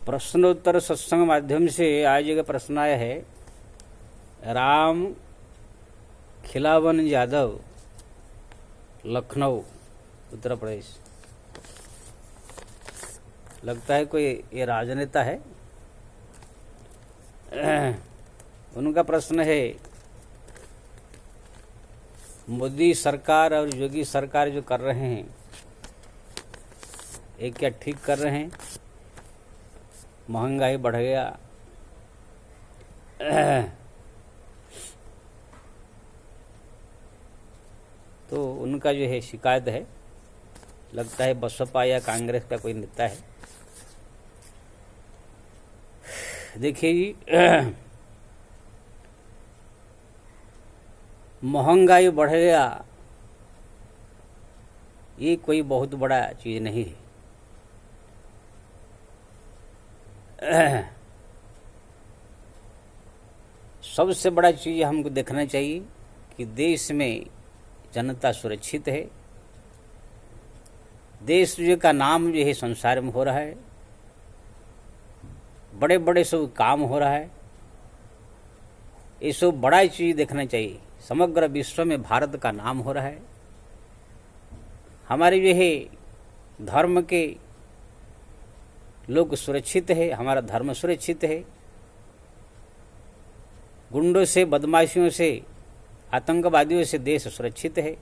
प्रश्नोत्तर सत्संग माध्यम से आज एक प्रश्न आया है। राम खिलावन यादव, लखनऊ, उत्तर प्रदेश। लगता है कोई ये राजनेता है। उनका प्रश्न है, मोदी सरकार और योगी सरकार जो कर रहे हैं, ये क्या ठीक कर रहे हैं? महंगाई बढ़ गया, तो उनका जो है शिकायत है। लगता है बसपा या कांग्रेस का कोई नेता है। देखिए जी, महंगाई बढ़ गया, ये कोई बहुत बड़ा चीज नहीं है। सबसे बड़ा चीज हमको देखना चाहिए कि देश में जनता सुरक्षित है। देश जो का नाम जो है संसार में हो रहा है, बड़े बड़े सब काम हो रहा है। ये सब बड़ा चीज देखना चाहिए। समग्र विश्व में भारत का नाम हो रहा है। हमारे जो है धर्म के लोग सुरक्षित है, हमारा धर्म सुरक्षित है। गुंडों से, बदमाशियों से, आतंकवादियों से देश सुरक्षित है।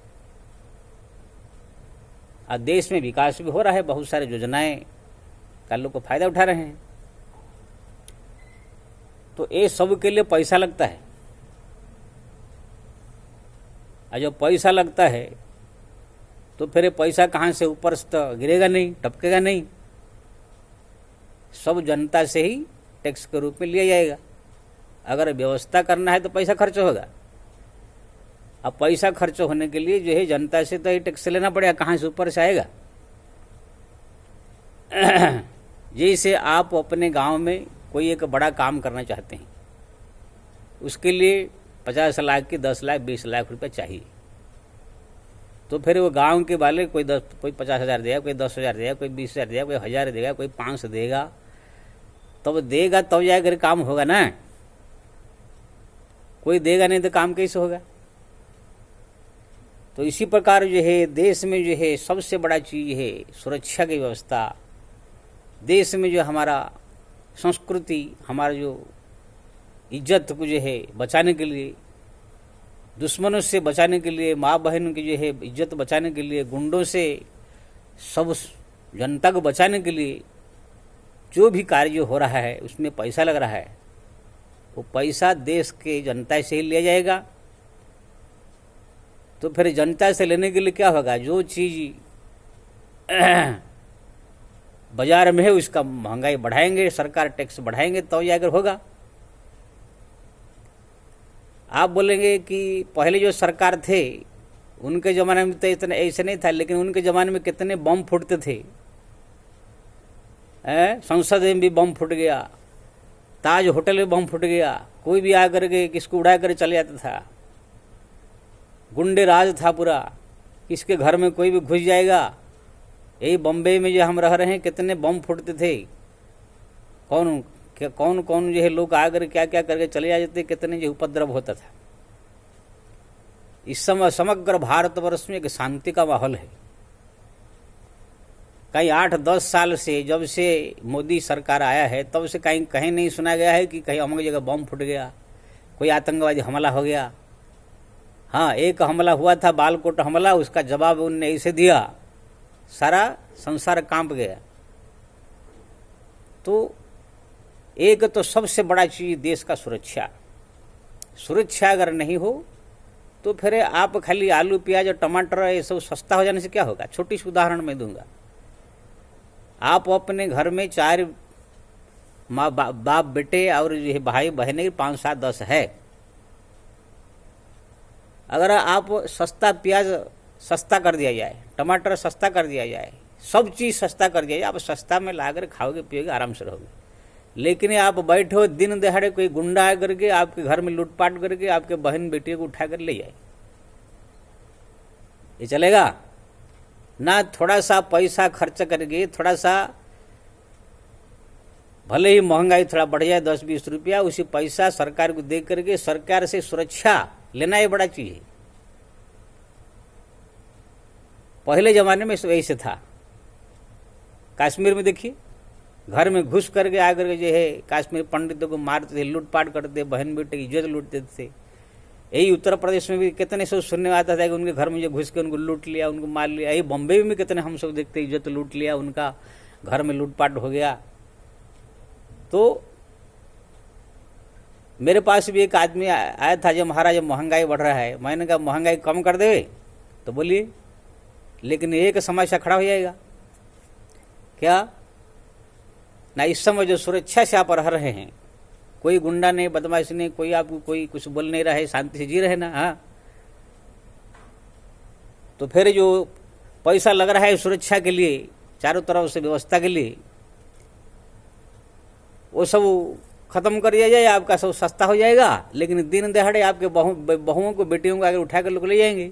और देश में विकास भी हो रहा है। बहुत सारे योजनाएं का लोग को फायदा उठा रहे हैं। तो ये सब के लिए पैसा लगता है, और जब पैसा लगता है तो फिर ये पैसा कहाँ से ऊपर से तो गिरेगा नहीं, टपकेगा नहीं। सब जनता से ही टैक्स के रूप में लिया जाएगा। अगर व्यवस्था करना है तो पैसा खर्च होगा। अब पैसा खर्च होने के लिए जो है जनता से तो ये टैक्स लेना पड़ेगा, कहाँ से ऊपर से आएगा। जैसे आप अपने गांव में कोई एक बड़ा काम करना चाहते हैं, उसके लिए 50 लाख की 10 लाख 20 लाख रुपए चाहिए। तो फिर वो गांव के वाले कोई 50,000 देगा, कोई 10,000 देगा, कोई 20,000 देगा, कोई 1,000 देगा, कोई 500 देगा। तब देगा तब जाकर काम होगा ना। कोई देगा नहीं तो काम कैसे होगा। तो इसी प्रकार जो है देश में जो है सबसे बड़ा चीज है सुरक्षा की व्यवस्था। देश में जो हमारा संस्कृति, हमारा जो इज्जत को जो है बचाने के लिए, दुश्मनों से बचाने के लिए, माँ बहन की जो है इज्जत बचाने के लिए, गुंडों से, सब जनता को बचाने के लिए जो भी कार्य हो रहा है उसमें पैसा लग रहा है। वो पैसा देश के जनता से ही लिया जाएगा। तो फिर जनता से लेने के लिए क्या होगा? जो चीज बाजार में है उसका महंगाई बढ़ाएंगे, सरकार टैक्स बढ़ाएंगे तो जाकर होगा। आप बोलेंगे कि पहले जो सरकार थे उनके ज़माने में तो इतना ऐसे नहीं था, लेकिन उनके ज़माने में कितने बम फूटते थे। संसद में भी बम फूट गया, ताज होटल में बम फूट गया, कोई भी आकर के किसको उड़ा कर चले जाता था। गुंडे राज था पूरा, किसके घर में कोई भी घुस जाएगा। यही बम्बई में जो हम रह रहे हैं कितने बम फूटते थे। कौन कौन जो है लोग आकर क्या क्या करके चले जाते, कितने जो उपद्रव होता था। इस समय समग्र भारतवर्ष में एक शांति का माहौल है। कहीं 8-10 साल से जब से मोदी सरकार आया है तब से कहीं नहीं सुना गया है कि कहीं अमुक जगह बम फूट गया, कोई आतंकवादी हमला हो गया। हाँ, एक हमला हुआ था, बालकोट हमला, उसका जवाब उनने ऐसे दिया, सारा संसार कांप गया। तो एक तो सबसे बड़ा चीज देश का सुरक्षा। सुरक्षा अगर नहीं हो तो फिर आप खाली आलू प्याज और टमाटर ये सब सस्ता हो जाने से क्या होगा। छोटी सी उदाहरण मैं दूंगा। आप अपने घर में 4 माँ बाप बेटे और ये भाई बहनें 5, 7, 10 है। अगर आप सस्ता प्याज सस्ता कर दिया जाए, टमाटर सस्ता कर दिया जाए, सब चीज सस्ता कर दिया जाए, आप सस्ता में लाकर खाओगे पियोगे, आराम से रहोगे। लेकिन आप बैठो दिन दहाड़े कोई गुंडा आ करके आपके घर में लूटपाट करके आपके बहन बेटियों को उठा कर ले जाए, ये चलेगा ना। थोड़ा सा पैसा खर्च करके, थोड़ा सा भले ही महंगाई थोड़ा बढ़ जाए 10-20 रुपया, उसी पैसा सरकार को दे करके सरकार से सुरक्षा लेना ये बड़ा चीज है। पहले जमाने में ऐसे था। कश्मीर में देखिए, घर में घुस करके आकर के जो है कश्मीर पंडितों को मारते थे, लूटपाट करते, बहन बेटे की इज्जत लूटते थे। यही उत्तर प्रदेश में भी कितने सब सुनने में आता था कि उनके घर में जो घुस के उनको लूट लिया, उनको मार लिया। यही बम्बई में कितने हम सब देखते, इज्जत लूट लिया उनका, घर में लूटपाट हो गया। तो मेरे पास भी एक आदमी आया था, जब महाराज महंगाई बढ़ रहा है, मैंने कहा महंगाई कम कर देवे, तो बोलिए, लेकिन एक समस्या खड़ा हो जाएगा, क्या ना इस समय जो सुरक्षा से आप रह रहे हैं, कोई गुंडा नहीं, बदमाश नहीं, कोई आपको कोई कुछ बोल नहीं रहा है, शांति से जी रहे ना। हाँ, तो फिर जो पैसा लग रहा है सुरक्षा के लिए, चारों तरफ से व्यवस्था के लिए, वो सब खत्म कर दिया जाए, आपका सब सस्ता हो जाएगा। लेकिन दिन दहाड़े आपके बहुओं को, बेटियों को अगर उठा कर लोग ले जाएंगे।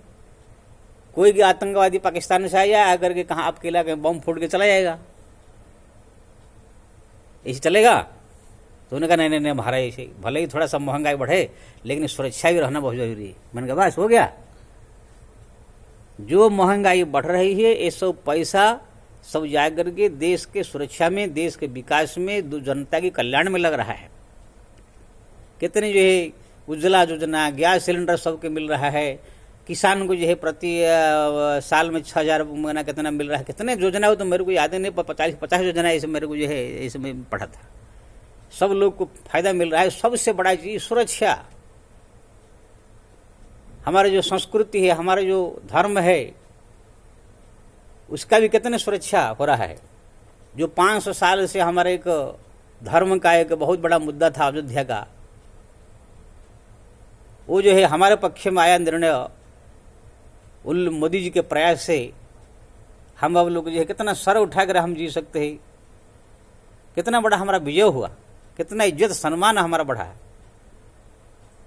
कोई भी आतंकवादी पाकिस्तान से आया आकर के कहाँ आपके इलाके में बम फूट के चला जाएगा, ऐसे चलेगा? तो उन्होंने कहा नहीं नहीं महाराज, ऐसे भले ही थोड़ा सा महंगाई बढ़े लेकिन सुरक्षा भी रहना बहुत जरूरी है। मैंने कहा बस हो गया। जो महंगाई बढ़ रही है, ये सब पैसा सब जा करके देश के सुरक्षा में, देश के विकास में, जनता के कल्याण में लग रहा है। कितने जो है उज्ज्वला योजना, गैस सिलेंडर सबके मिल रहा है, किसान को जो है प्रति साल में 6,000 महीना कितना मिल रहा है, कितने योजना हो तो मेरे को याद नहीं, 50 योजना ऐसे मेरे को जो है ऐसे में पढ़ा था। सब लोग को फायदा मिल रहा है। सबसे बड़ा चीज सुरक्षा। हमारा जो संस्कृति है, हमारा जो धर्म है, उसका भी कितने सुरक्षा हो रहा है। जो 500 साल से हमारे एक धर्म का एक बहुत बड़ा मुद्दा था अयोध्या का, वो जो है हमारे पक्ष में आया निर्णय। मोदी जी के प्रयास से हम अब लोग जो है कितना सर उठाकर हम जी सकते हैं। कितना बड़ा हमारा विजय हुआ, कितना इज्जत सम्मान हमारा बढ़ा है।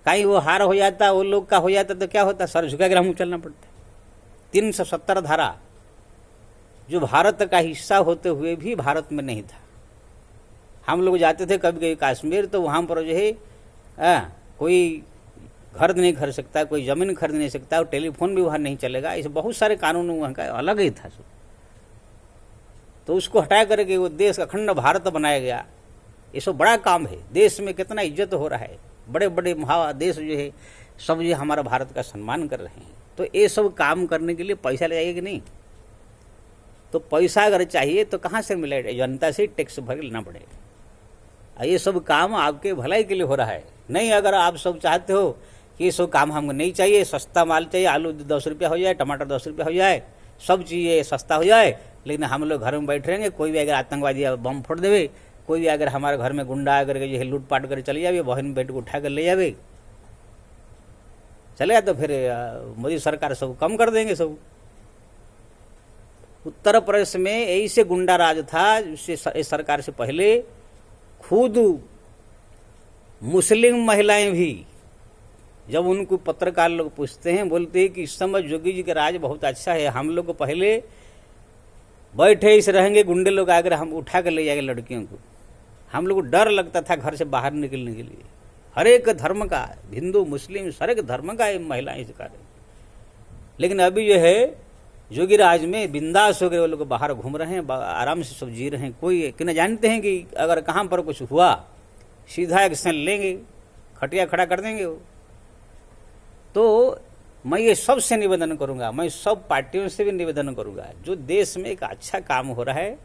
कहीं वो हार हो जाता, वो लोग का हो जाता तो क्या होता, सर झुकाकर हम चलना पड़ता। 370 धारा जो भारत का हिस्सा होते हुए भी भारत में नहीं था। हम लोग जाते थे कभी कभी कश्मीर, तो वहाँ पर जो है कोई घर नहीं खरीद सकता, कोई जमीन खरीद नहीं सकता, और टेलीफोन भी वहाँ नहीं चलेगा। ऐसे बहुत सारे कानून वहाँ का अलग ही था सब। तो उसको हटा करके वो देश अखंड भारत बनाया गया। ये सब बड़ा काम है। देश में कितना इज्जत हो रहा है, बड़े बड़े महादेश जो है सब जो हमारा भारत का सम्मान कर रहे हैं। तो ये सब काम करने के लिए पैसा ले जाइए कि नहीं? तो पैसा अगर चाहिए तो कहाँ से मिलेगा? जनता से टैक्स भर लेना पड़ेगा। ये सब काम आपके भलाई के लिए हो रहा है। नहीं, अगर आप सब चाहते हो कि ये सब काम हमको नहीं चाहिए, सस्ता माल चाहिए, आलू 10 रुपया हो जाए, टमाटर 10 रुपया हो जाए, सब चीज़ें सस्ता हो जाए, लेकिन हम लोग घर में बैठ रहेंगे, कोई भी अगर आतंकवादी बम फोड़ देवे, कोई भी अगर हमारे घर में गुंडा आकर के जो है लूटपाट कर चले जावे, बहन बेटे को उठा कर ले जावे, चलेगा, तो फिर मोदी सरकार सब कम कर देंगे सब। उत्तर प्रदेश में ऐसे गुंडा राज था, इससे सरकार से पहले खुद मुस्लिम महिलाएं भी, जब उनको पत्रकार लोग पूछते हैं, बोलते हैं कि इस समय योगी जी का राज बहुत अच्छा है, हम लोग को पहले बैठे इस रहेंगे, गुंडे लोग आकर हम उठा कर ले जाएंगे लड़कियों को। हम लोग को डर लगता था घर से बाहर निकलने के लिए। हर एक धर्म का, हिंदू मुस्लिम हर एक धर्म का महिलाएं शिकार है। लेकिन अभी जो है योगी राज में बिंदास हो गए, वो लोग बाहर घूम रहे हैं, आराम से सब जी रहे हैं। कोई कि न जानते हैं कि अगर कहाँ पर कुछ हुआ सीधा एक्शन लेंगे, खटिया खड़ा कर देंगे वो। तो मैं ये सबसे निवेदन करूंगा, मैं सब पार्टियों से भी निवेदन करूंगा, जो देश में एक अच्छा काम हो रहा है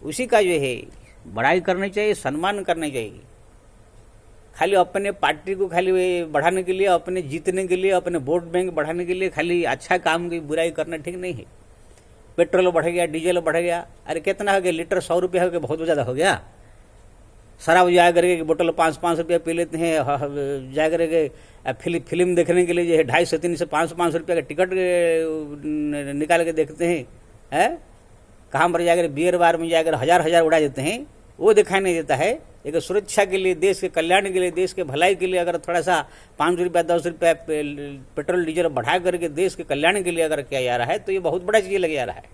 उसी का जो है बड़ाई करनी चाहिए, सम्मान करनी चाहिए। खाली अपने पार्टी को खाली बढ़ाने के लिए, अपने जीतने के लिए, अपने वोट बैंक बढ़ाने के लिए खाली अच्छा काम की बुराई करना ठीक नहीं है। पेट्रोल बढ़ गया, डीजल बढ़ गया, अरे कितना हो गया, लीटर 100 रुपया हो गया, बहुत ज़्यादा हो गया। शराब जा करके बोतल 5-5 रुपया पी लेते हैं, जा करके फिल्म देखने के लिए जो है 250, 300, 500 रुपया का टिकट निकाल के देखते हैं। कहाँ पर जाकर बियर बार में जाकर हजार उड़ा देते हैं, वो दिखाई नहीं देता है। एक सुरक्षा के लिए, देश के कल्याण के लिए, देश के भलाई के लिए अगर थोड़ा सा 5 रुपया 10 रुपया पेट्रोल डीजल बढ़ा करके देश के कल्याण के लिए अगर किया जा रहा है, तो ये बहुत बड़ा चीज़ लग जा रहा है।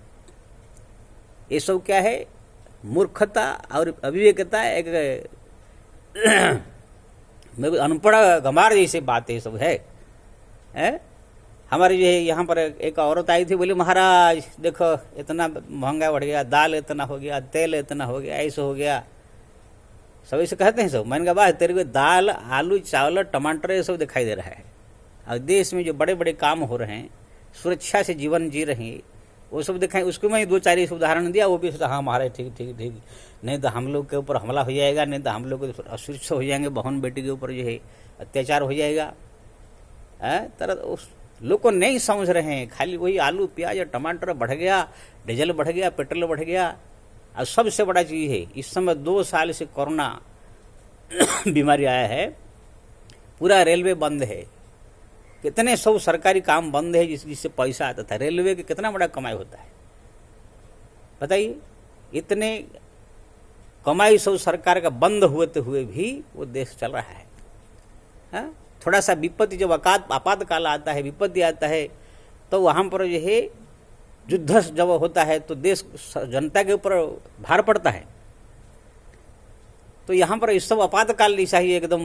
ये सब क्या है, मूर्खता और अविवेकता, एक अनपढ़ गंवार जैसे बातें सब है। हमारे जो है यहाँ पर एक औरत आई थी, बोली महाराज देखो इतना महंगा बढ़ गया, दाल इतना हो गया, तेल इतना हो गया, ऐसा हो गया, सब ऐसे कहते हैं सब। मैंने कहा बात तेरे को दाल, आलू, चावल, टमाटर ये सब दिखाई दे रहा है, और देश में जो बड़े बड़े काम हो रहे हैं, सुरक्षा से जीवन जी रहे हैं, वो सब दिखाएं। उसको मैं 2-4 उदाहरण दिया, वो भी सोचा हाँ महाराज ठीक ठीक ठीक, नहीं तो हम लोग के ऊपर हमला हो जाएगा, नहीं तो हम लोग असुरक्षा हो जाएंगे, बहन बेटी के ऊपर जो है अत्याचार हो जाएगा। तरह उस लोग को नहीं समझ रहे हैं, खाली वही आलू प्याज और टमाटर बढ़ गया, डीजल बढ़ गया, पेट्रोल बढ़ गया। और सबसे बड़ा चीज़ है इस समय 2 साल से कोरोना बीमारी आया है, पूरा रेलवे बंद है, कितने सब सरकारी काम बंद है जिससे पैसा आता था। रेलवे के कितना बड़ा कमाई होता है बताइए, इतने कमाई सब सरकार का बंद हुए भी वो देश चल रहा है। हाँ? थोड़ा सा विपत्ति जब आपातकाल आता है, विपत्ति आता है, तो वहाँ पर जो है युद्ध जब होता है तो देश जनता के ऊपर भार पड़ता है। तो यहाँ पर इस सब आपातकाल ऐसा ही एकदम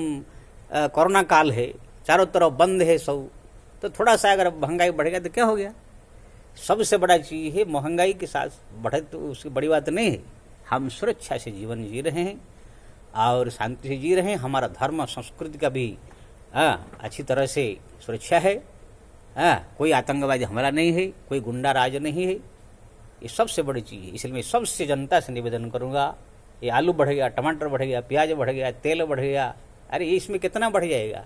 कोरोना काल है, चारों तरफ बंद है सब, तो थोड़ा सा अगर महंगाई बढ़ गया तो क्या हो गया। सबसे बड़ा चीज़ है महंगाई के साथ बढ़े तो उसकी बड़ी बात नहीं है, हम सुरक्षा से जीवन जी रहे हैं और शांति से जी रहे हैं। हमारा धर्म संस्कृति का भी अच्छी तरह से सुरक्षा है। कोई आतंकवादी हमला नहीं है, कोई गुंडा राज नहीं है, ये सबसे बड़ी चीज़ है। इसलिए मैं सबसे जनता से निवेदन करूँगा, ये आलू बढ़ गया, टमाटर बढ़ गया, प्याज बढ़ गया, तेल बढ़ गया, अरे ये इसमें कितना बढ़ जाएगा।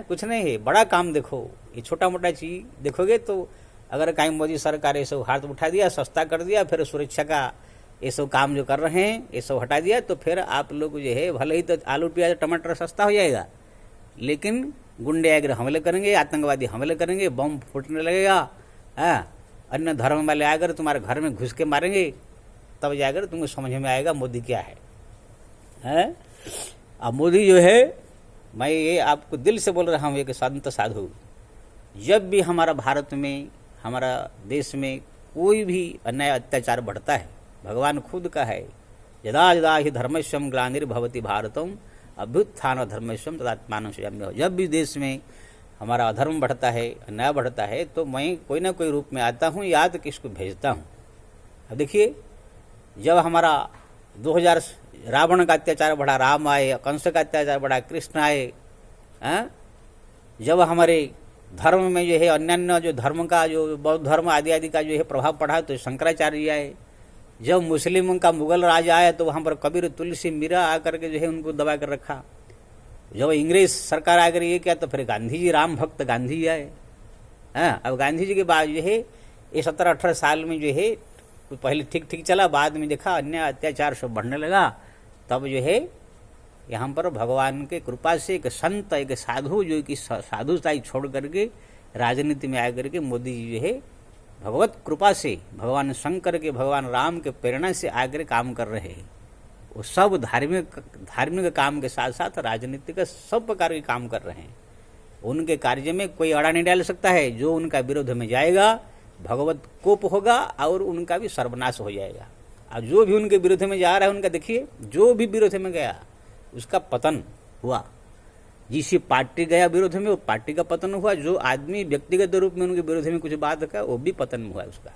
कुछ नहीं है, बड़ा काम देखो, ये छोटा मोटा चीज़ देखोगे तो अगर कहीं मोदी सरकार ये सब हाथ उठा दिया, सस्ता कर दिया, फिर सुरक्षा का ये सब काम जो कर रहे हैं ये सब हटा दिया, तो फिर आप लोग जो है भले ही तो आलू प्याज टमाटर सस्ता हो जाएगा, लेकिन गुंडे आकर हमले करेंगे, आतंकवादी हमले करेंगे, बम फूटने लगेगा, अन्य धर्म वाले आकर तुम्हारे घर में घुस के मारेंगे, तब जाकर तुमको समझ में आएगा मोदी क्या है। अब मोदी जो है, मैं ये आपको दिल से बोल रहा हूँ, एक संत साधु, जब भी हमारा भारत में, हमारा देश में कोई भी अन्याय अत्याचार बढ़ता है, भगवान खुद का है, यदा यदा ही धर्मस्वम ग्लानिर्भवति भारतम अभ्युत्थान धर्मस्वम तदात्मानं सृजाम्यहम्। जब भी देश में हमारा अधर्म बढ़ता है, अन्याय बढ़ता है, तो मैं कोई ना कोई रूप में आता हूँ, याद किसको भेजता हूँ। अब देखिए, जब हमारा 2000 रावण का अत्याचार बढ़ा, राम आए, कंस का अत्याचार बढ़ा, कृष्ण आए, जब हमारे धर्म में जो है अन्य जो धर्म का, जो बौद्ध धर्म आदि आदि का जो है प्रभाव पड़ा, तो शंकराचार्य आए। जब मुस्लिमों का मुगल राज आया तो वहाँ पर कबीर, तुलसी, मीरा आकर के जो है उनको दबा कर रखा। जब अंग्रेज सरकार आकर ये किया तो फिर गांधी जी, राम भक्त गांधी जी आए। अब गांधी जी के बाद जो है ये 17-18 साल में जो है पहले ठीक ठीक चला, बाद में देखा अन्य अत्याचार सब बढ़ने लगा, तब जो है यहाँ पर भगवान के कृपा से एक संत, एक साधु, जो कि साधुताई छोड़ करके राजनीति में आकर के मोदी जी जो है भगवत कृपा से, भगवान शंकर के, भगवान राम के प्रेरणा से आकर काम कर रहे हैं। वो सब धार्मिक काम के साथ साथ राजनीतिक सब प्रकार के काम कर रहे हैं। उनके कार्य में कोई अड़ा नहीं डाल सकता है। जो उनका विरोध में जाएगा भगवत कोप होगा और उनका भी सर्वनाश हो जाएगा। और जो भी उनके विरोध में जा रहा है उनका देखिए, जो भी विरोध में गया उसका पतन हुआ। जिस पार्टी गया विरोध में वो पार्टी का पतन हुआ। जो आदमी व्यक्तिगत रूप में उनके विरोध में कुछ बात का, वो भी पतन हुआ उसका,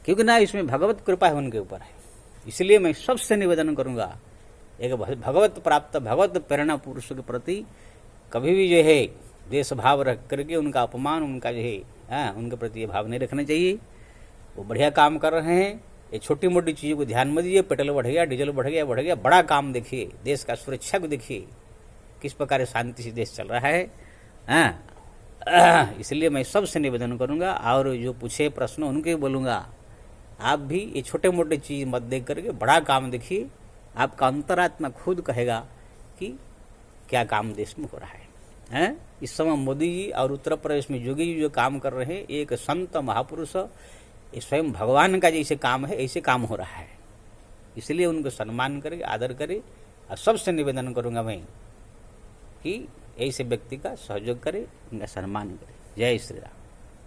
क्योंकि ना इसमें भगवत कृपा है उनके ऊपर है। इसलिए मैं सबसे निवेदन करूंगा, एक भगवत प्राप्त, भगवत प्रेरणा पुरुष के प्रति कभी भी जो है देश भाव रख करके उनका अपमान, उनका जो है उनके प्रति ये भाव नहीं रखना चाहिए। वो बढ़िया काम कर रहे हैं, ये छोटी मोटी चीज़ों को ध्यान मत दीजिए। पेट्रोल बढ़ गया, डीजल बढ़ गया, बड़ा काम देखिए, देश का सुरक्षा को देखिए, किस प्रकार शांति से देश चल रहा है। इसलिए मैं सबसे निवेदन करूंगा, और जो पूछे प्रश्न उनके बोलूँगा, आप भी ये छोटे मोटे चीज़ मत देख करके बड़ा काम देखिए। आपका अंतरात्मा खुद कहेगा कि क्या काम देश में हो रहा है। इस समय मोदी जी और उत्तर प्रदेश में योगी जी जो काम कर रहे हैं, एक संत महापुरुष, ये स्वयं भगवान का जैसे काम है ऐसे काम हो रहा है। इसलिए उनको सम्मान करे, आदर करे, और सबसे निवेदन करूंगा मैं कि ऐसे व्यक्ति का सहयोग करे, उनका सम्मान करे। जय श्री राम।